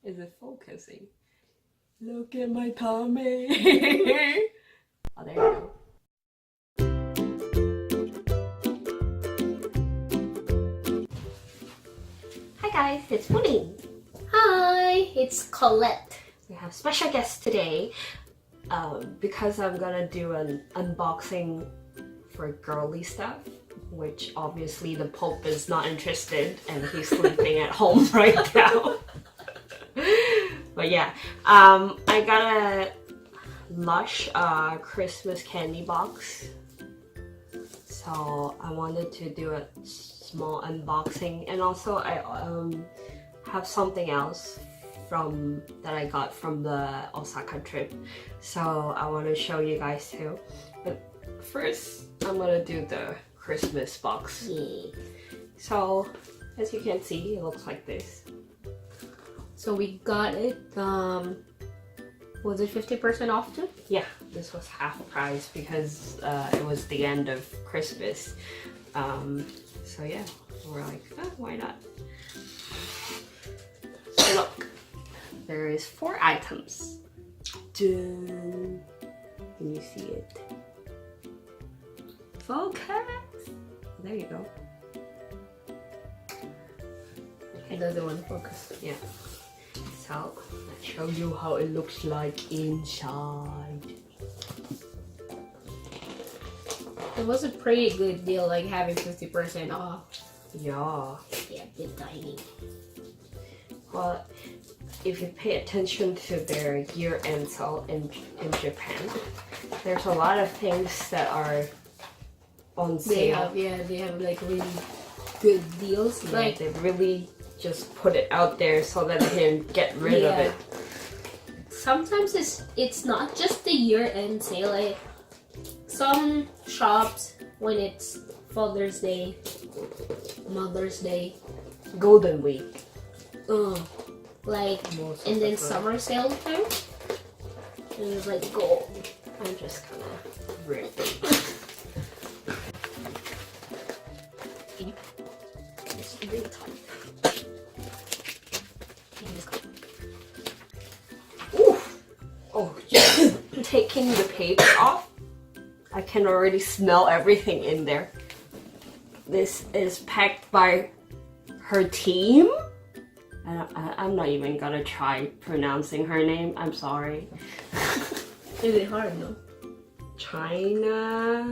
Is it focusing? Look at my tummy. Oh, there you go. Hi guys, it's Pudding. Hi, it's Colette. We have special guest today. Because I'm gonna do an unboxing for girly stuff, which obviously the Pope is not interested and he's sleeping at home right now. But yeah, I got a Lush Christmas candy box. So I wanted to do a small unboxing, and also I have something else that I got from the Osaka trip. So I want to show you guys too. But first, I'm gonna do the Christmas box. Yeah. So as you can see, it looks like this. So we got it, was it 50% off too? Yeah, this was half price because it was the end of Christmas. So yeah, we're like, oh, why not? So look, there is 4 items. Dun. Can you see it? Focus! There you go. It doesn't want to focus. Yeah. So, let's show you how it looks like inside. It was a pretty good deal, like having 50% off. Yeah. Yeah, bit tiny. Well, if you pay attention to their year-end sale in Japan, there's a lot of things that are on sale. They have like really good deals. Yeah, like they really just put it out there so that they can get rid of it. Sometimes it's not just the year-end sale. Like some shops, when it's Father's Day, Mother's Day, Golden Week. Like, and then summer sale time, and it's like gold. I'm just gonna rip it. It's really tight. Oof! Oh, just taking the paper off, I can already smell everything in there. This is packed by her team. I'm not even gonna try pronouncing her name. I'm sorry. Is it hard, no? China.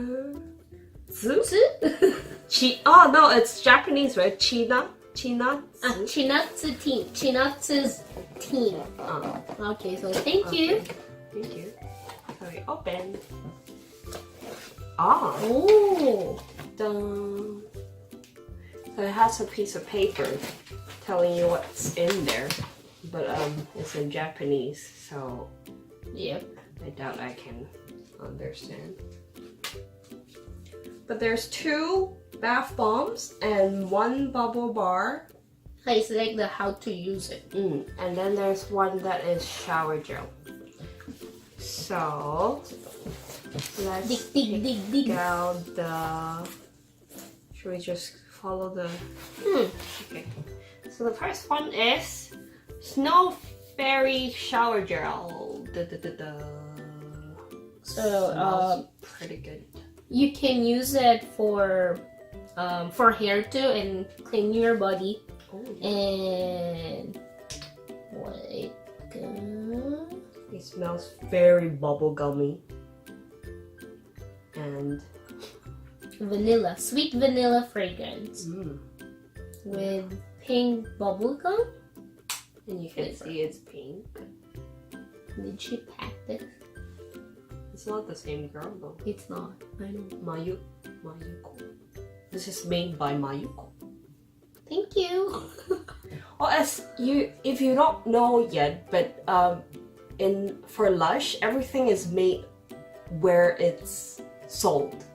Oh no, it's Japanese, right? Chinatsu team. Chinatsu's team. Okay, so thank you. Thank you. So we open. Oh. Dun. So it has a piece of paper telling you what's in there, but it's in Japanese, so Yep. I doubt I can understand. But there's 2 bath bombs and 1 bubble bar. It's like the how to use it. And then there's 1 that is shower gel. So let's dig out the. Should we just follow the? Okay. So the first one is Snow Fairy Shower Gel. So pretty good. you can use it for hair too, and clean your body. And wait, It smells very bubblegummy and vanilla, sweet vanilla fragrance with pink bubble gum. and you can see it's pink. Did she pack this? It's not the same girl though. It's not. I know. Mayuko. This is made by Mayuko. Thank you. Well, if you don't know yet, but for Lush, everything is made where it's sold.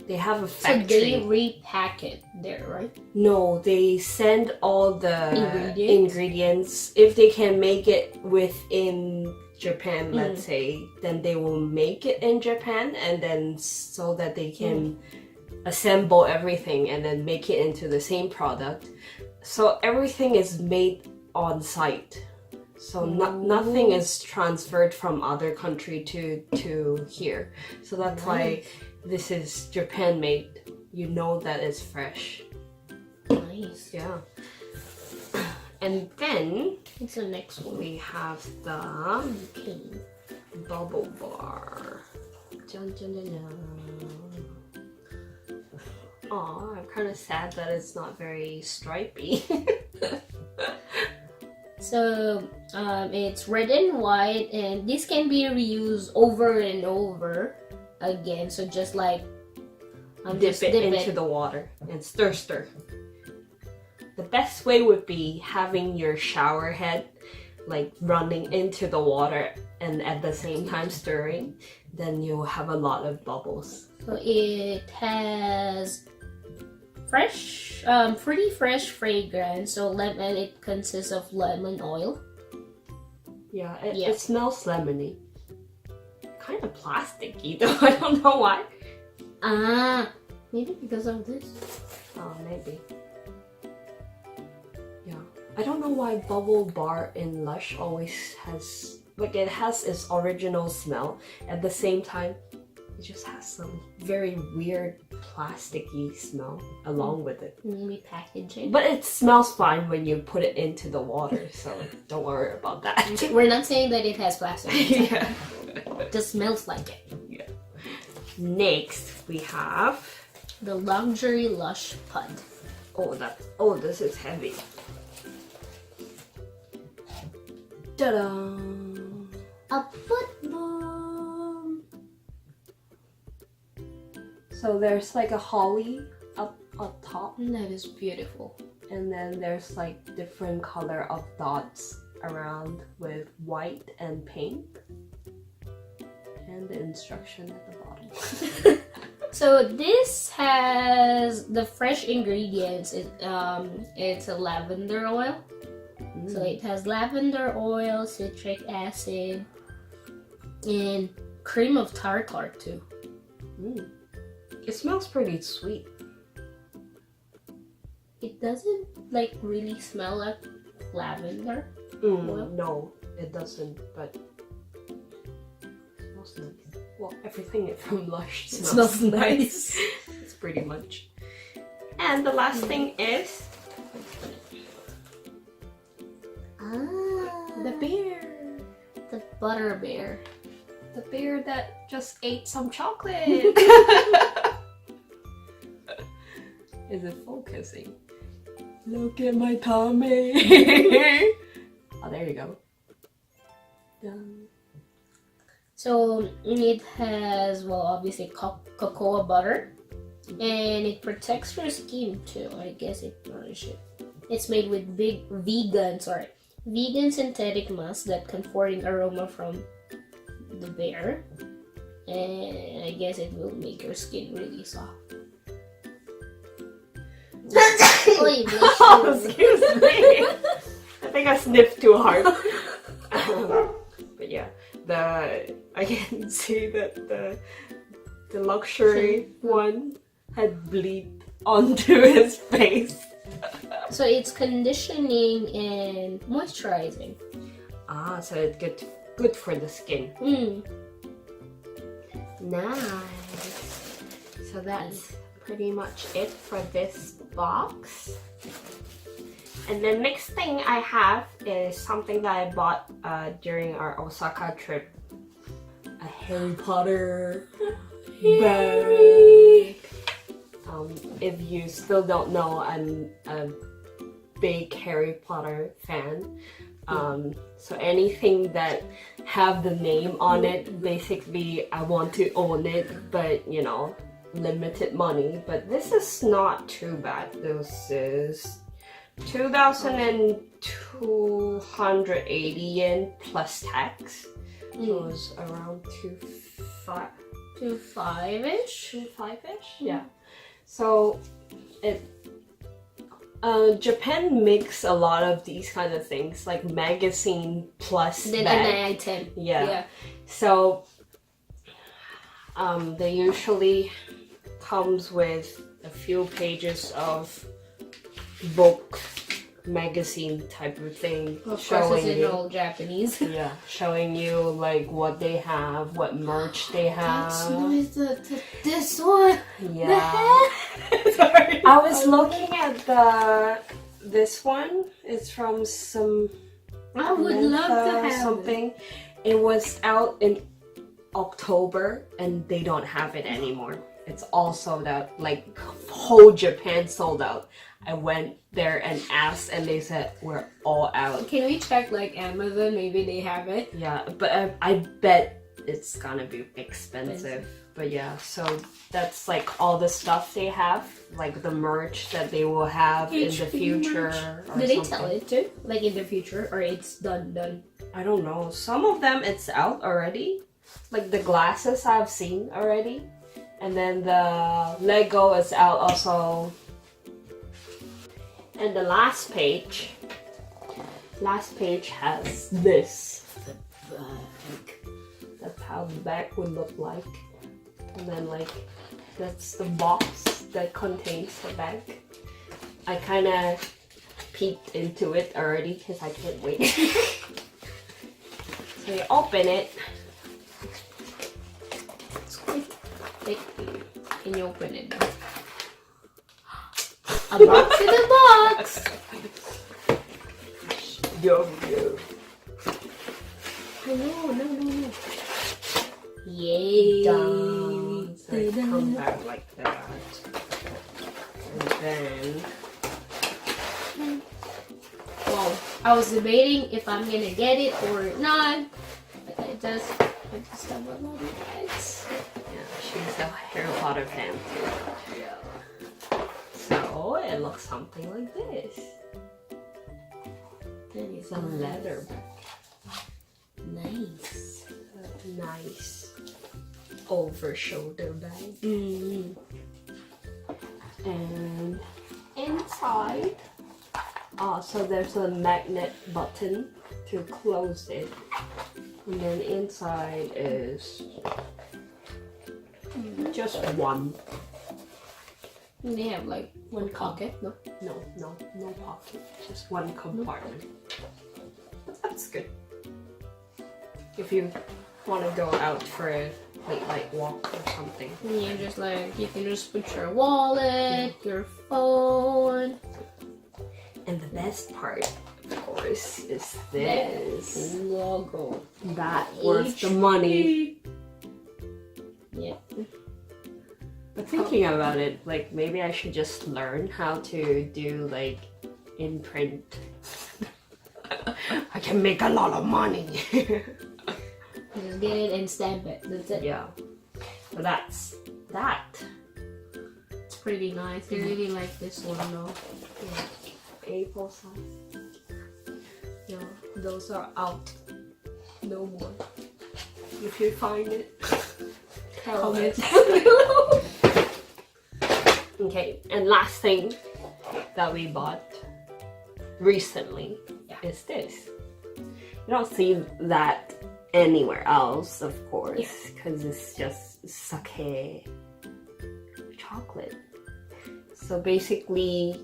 They have a factory. So they repack it there, right? No, they send all the Ingredients? If they can make it within Japan, let's say, then they will make it in Japan, and then so that they can assemble everything and then make it into the same product. So everything is made on site. So nothing is transferred from other country to here. So that's why this is Japan made. You know that it's fresh. Nice. Yeah. And then What's the next one? we have the bubble bar. Dun, dun, dun, dun. Aw, I'm kind of sad that it's not very stripy. So it's red and white, and this can be reused over and over again. So just like dip it into the water and stir. The best way would be having your shower head like running into the water and at the same time stirring. Then you'll have a lot of bubbles. So it has fresh, pretty fresh fragrance. So lemon, it consists of lemon oil. Yeah, it smells lemony. Kind of plasticky though. I don't know why. Maybe because of this. Oh, maybe. Yeah, I don't know why bubble bar in Lush always has like it has its original smell. At the same time, it just has some very weird plasticky smell along with it. Maybe packaging. But it smells fine when you put it into the water, so don't worry about that. We're not saying that it has plastic. Yeah. It just smells like it. Yeah. Next, we have the luxury Lush pud. Oh, this is heavy. Ta-da! A foot balm. So there's like a holly up top, That is beautiful. and then there's like different color of dots around with white and pink, and the instruction at the bottom. So this has the fresh ingredients. It's a lavender oil. So it has lavender oil, citric acid, and cream of tartar too. It smells pretty sweet. It doesn't like really smell like lavender. Oil? No, it doesn't, but it smells nice. Well, everything from Lush smells nice. It's pretty much. And the last thing is the bear. The butter bear. The bear that just ate some chocolate. Is it focusing? Look at my tummy. Oh, there you go. Done. So it has, well, obviously cocoa butter, and it protects your skin too. I guess it nourishes it. It's made with vegan synthetic musk that can foreign aroma from the bear, and I guess it will make your skin really soft. Oh, excuse me. I think I sniffed too hard. But yeah, I can see that the luxury one had bleed onto his face. So it's conditioning and moisturizing. So it's good for the skin. Nice. So that's pretty much it for this box. And the next thing I have is something that I bought during our Osaka trip. A Harry Potter bag. If you still don't know, I'm a big Harry Potter fan. So anything that have the name on it, basically I want to own it, but you know, limited money. But this is not too bad. This is 2,280 yen plus tax. So it's around 2.5-ish? Yeah. So Japan makes a lot of these kind of things, like magazine plus Then bag. an item. Yeah. So they usually comes with a few pages of book magazine type of thing. Of course, it's in all Japanese. Yeah, showing you like what they have, what merch they have. That's nice. This one. Yeah. Sorry. I was looking at this one. It's from some. I would love to have something. It was out in October and they don't have it anymore. It's all sold out. Like whole Japan sold out. I went there and asked, and they said we're all out. Can we check like Amazon? Maybe they have it. Yeah, but I bet it's gonna be expensive. But yeah, so that's like all the stuff they have, like the merch that they will have in the future. Do they tell it too? Like in the future, or it's done? I don't know. Some of them it's out already. Like the glasses I've seen already. And then the Lego is out also. And the last page has this. The bag. That's how the bag would look like. And then like, that's the box that contains the bag. I kind of peeked into it already because I can't wait. So you open it. It's quick. Can you open it now? A box in a box! Yo. No. Yay! Done. So it comes out like that. And then... Well, I was debating if I'm gonna get it or not. But I just have a lot of bags. Yeah, she's a Harry Potter fan too. Yeah. So it looks something like this. Then it's It's a leather bag. nice. Nice over shoulder bag. And inside, so there's a magnet button to close it. And then inside is just one. And they have like one pocket, no? No pocket. Just one compartment. That's good. If you want to go out for a late night walk or something. Yeah, just like you can just put your wallet, your phone. And the best part, of course, is this logo. That was the money. Yeah. But thinking about it, like maybe I should just learn how to do like in print. I can make a lot of money. Just get it and stamp it. That's it. Yeah. So that's that. It's pretty nice. I really like this one though. Yeah. A4 size. Yeah, those are out. No more. If you find it, comment down below. Okay, and last thing that we bought recently is this. You don't see that anywhere else, of course, because it's just sake chocolate. So basically,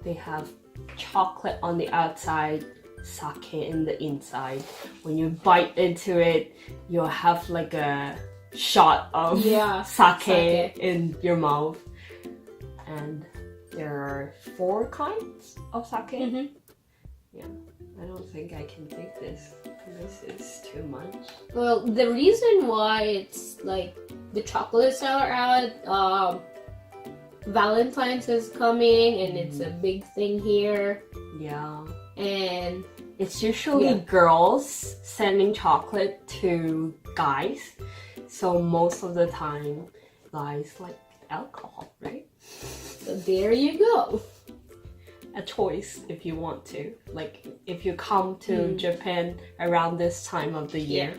they have chocolate on the outside, sake in the inside. When you bite into it, you'll have like a shot of sake in your mouth. And there are 4 kinds of sake. Yeah, I don't think I can take this. This is too much. Well, the reason why it's like the chocolates are out, Valentine's is coming and it's a big thing here. Yeah. And it's usually girls sending chocolate to guys. So most of the time, guys like alcohol, right? So there you go. A choice if you want to. Like if you come to Japan around this time of the year,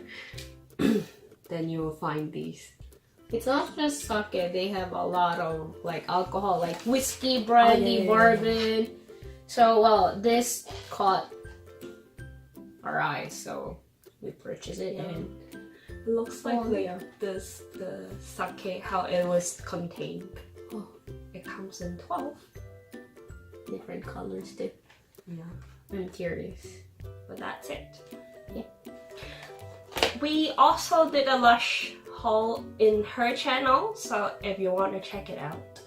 then you will find these. It's not just sake, they have a lot of like alcohol, like whiskey, brandy, bourbon. So well, this caught our eyes, so we purchased it and it looks like the sake, how it was contained. Oh, it comes in 12 different colors too. Yeah. I'm curious. But that's it. Yeah. We also did a Lush haul in her channel, so if you want to check it out,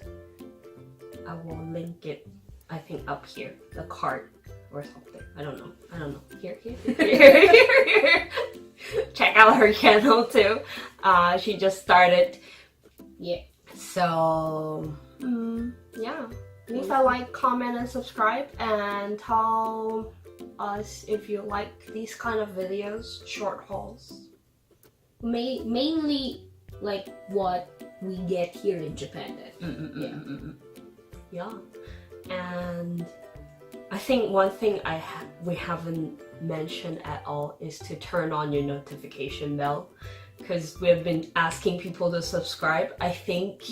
I will link it, I think, up here, the card or something. I don't know. Here. Check out her channel too. She just started. Yeah. So, yeah. Leave a like, comment, and subscribe, and tell us if you like these kind of videos, short hauls. Mainly like what we get here in Japan then. Yeah. And I think one thing we haven't mentioned at all is to turn on your notification bell, because we've been asking people to subscribe. I think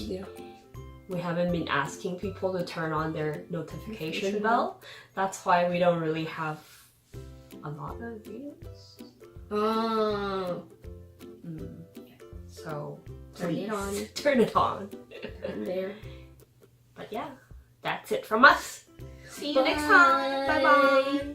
we haven't been asking people to turn on their notification bell. That's why we don't really have a lot of views. So Turn it on. Turn it on. And there. But yeah, that's it from us. See you next time. Bye bye.